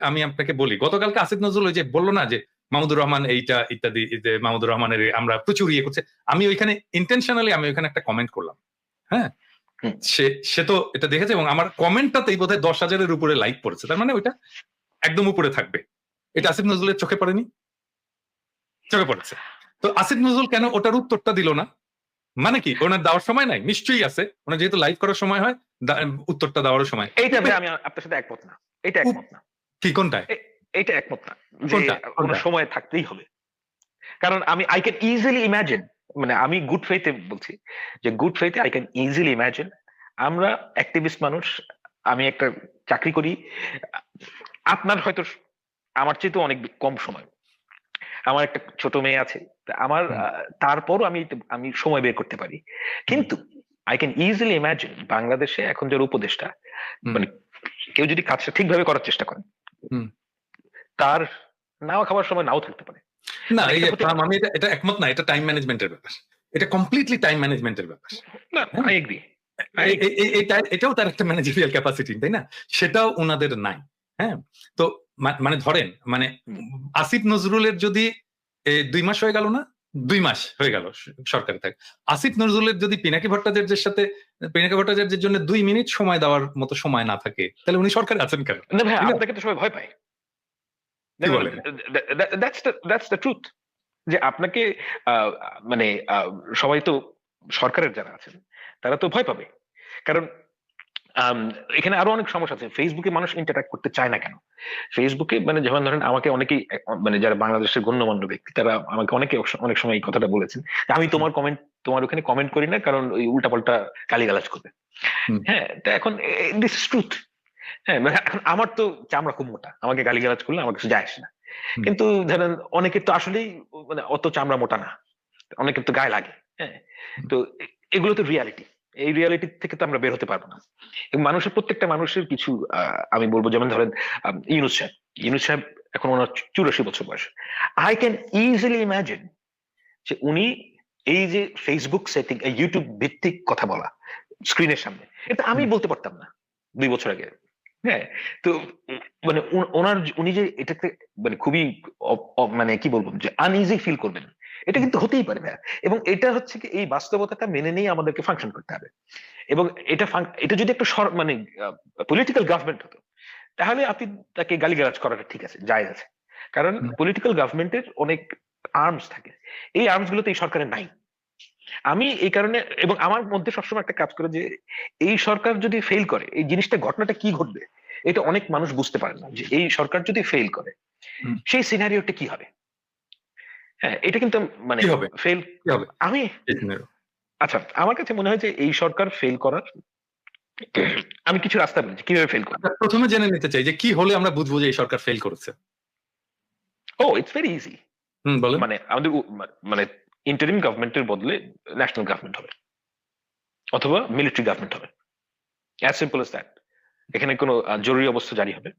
আমি আপনাকে বলি, গতকালকে আসিফ নজরুল ওই যে বললো না যে মাহমুদুর রহমান এইটা ইত্যাদি, মাহমুদুর রহমানের আমরা প্রচুর ইয়ে করছে, আমি ওইখানে ইন্টেনশনালি আমি ওইখানে একটা কমেন্ট করলাম। হ্যাঁ, সে তো এটা দেখেছে এবং আমার কমেন্টটাতেই বোধহয় 10,000-এর উপরে লাইক পড়েছে, তার মানে ওইটা একদম উপরে থাকবে। এটা আসিফ নজরুলের চোখে পড়েনি? চোখে পড়েছে। তো আসিফ নজরুল কেন ওটার উত্তরটা দিল না? মানে কি ওনার দেওয়ার সময় নাই? নিশ্চয়ই আছে, ওনার যেহেতু লাইভ করার সময় হয়, উত্তরটা দেওয়ার সময়। এইটা আমি আপনার সাথে একমত না। এটা একমত না। কি কোনটায়? এইটা একমত না যে ওনার সময় থাকতেই হবে। কারণ আই ক্যান ইজিলি ইমাজিন, মানে আমি গুড ফেইথে বলছি যে গুড ফেইথে আই ক্যান ইজিলি ইমাজিন, আমরা অ্যাক্টিভিস্ট মানুষ, আমি একটা চাকরি করি, আপনার হয়তো আমার চেয়ে তো অনেক কম সময়, আমার একটা ছোট মেয়ে আছে, আমার তারপরও আমি সময় বের করতে পারি। কিন্তু আই ক্যান ইজিলি ইমাজিন বাংলাদেশে এখন যার উপদেষ্টা, মানে কেউ যদি কাজটা ঠিকভাবে করার চেষ্টা করে, তার নাও খাবার সময় নাও থাকতে পারে। না, আমি এটা একমত না, এটা টাইম ম্যানেজমেন্টের ব্যাপার, এটা কমপ্লিটলি টাইম ম্যানেজমেন্টের ব্যাপার। না, আই এগ্রি, এটাও তার একটা ম্যানেজারিয়াল ক্যাপাসিটি, তাই না? সেটাও ওনাদের নাই। হ্যাঁ, তো মানে ধরেন, মানে আসিফ নজরুলের যদি 2 মাস হয়ে গেল না, 2 মাস হয়ে গেল সরকারে থাকে, আসিফ নজরুলের যদি পিনাকি ভট্টাচার্যের জন্য 2 মিনিট সময় দেওয়ার মতো সময় না থাকে, তাহলে উনি সরকারে আছেন কেন? না ভাই, আপনাকে তো সবাই ভয় পায়। দ্যাটস দ্য ট্রুথ, যে আপনাকে মানে সবাই তো সরকারের যারা আছেন তারা তো ভয় পাবে। কারণ এখানে আরো অনেক সমস্যা আছে। ফেসবুকে মানুষ ইন্টারঅ্যাক্ট করতে চায় না কেন? ফেসবুকে মানে যেমন ধরেন আমাকে অনেকেই, মানে যারা বাংলাদেশের গণ্যমান্য ব্যক্তি, তারা আমাকে অনেক সময় এই কথাটা বলেছেন, আমি তোমার ওখানে কমেন্ট করি না কারণ ওই উল্টাপাল্টা গালিগালাজ করবে। হ্যাঁ, তা এখন দিস ইজ ট্রুথ। হ্যাঁ, এখন আমার তো চামড়া খুব মোটা, আমাকে গালিগালাজ করলে আমার কিছু যায় আসে না। কিন্তু ধরেন অনেকের তো আসলেই মানে অত চামড়া মোটা না, অনেকের তো গায়ে লাগে। হ্যাঁ, তো এগুলো তো রিয়ালিটি, এই রিয়ালিটি থেকে তো আমরা বের হতে পারবো না। এবং প্রত্যেকটা মানুষের কিছু আমি বলবো, যেমন ধরেন ইউনূস সাহেব এখন ওনার 84 বছর বয়স। আই ক্যান ইজিলি ইমাজিন যে উনি এই যে ফেসবুক সেটিং, ইউটিউব ভিত্তিক কথা বলা স্ক্রিনের সামনে, এটা আমি বলতে পারতাম না 2 বছর আগে। হ্যাঁ, তো মানে উনি যে এটাতে মানে খুবই মানে কি বলবো, যে আনইজি ফিল করবেন, এটা কিন্তু হতেই পারে না। এবং এটা হচ্ছে কি, এই বাস্তবতাটা মেনে নিয়ে আমাদেরকে ফাংশন করতে হবে। এবং এটা যদি একটা মানে পলিটিক্যাল গভর্নমেন্ট হতো, তাহলে আপনি তাকে গালিগালাজ করাটা ঠিক আছে, জায়েজ আছে। কারণ পলিটিক্যাল গভর্নমেন্টের অনেক আর্মস থাকে, এই আর্মস গুলো তো এই সরকারের নাই। আমি এই কারণে, এবং আমার মধ্যে সবসময় একটা কাজ করে যে এই সরকার যদি ফেল করে, এই জিনিসটা, ঘটনাটা কি ঘটবে এটা অনেক মানুষ বুঝতে পারে না, যে এই সরকার যদি ফেল করে সেই সিনারিওটা কি হবে। হ্যাঁ, এটা কিন্তু মানে ফেল আমি আচ্ছা, আমার কাছে মনে হয় যে এই সরকার ফেল করার আমি কিছু রাস্তা বলছি কিভাবে ফেল করবে। প্রথমে জেনে নিতে চাই যে কি হলে আমরা বুঝবো যে এই সরকার ফেল করেছে। It's very easy. বলেন। মানে আমাদের মানে ইন্টারিম গভর্নমেন্টের বদলে ন্যাশনাল গভর্নমেন্ট হবে, অথবা মিলিটারি গভর্নমেন্ট হবে, অ্যাজ সিম্পল এজ দ্যাট। এখানে কোনো জরুরি অবস্থা জারি হবে,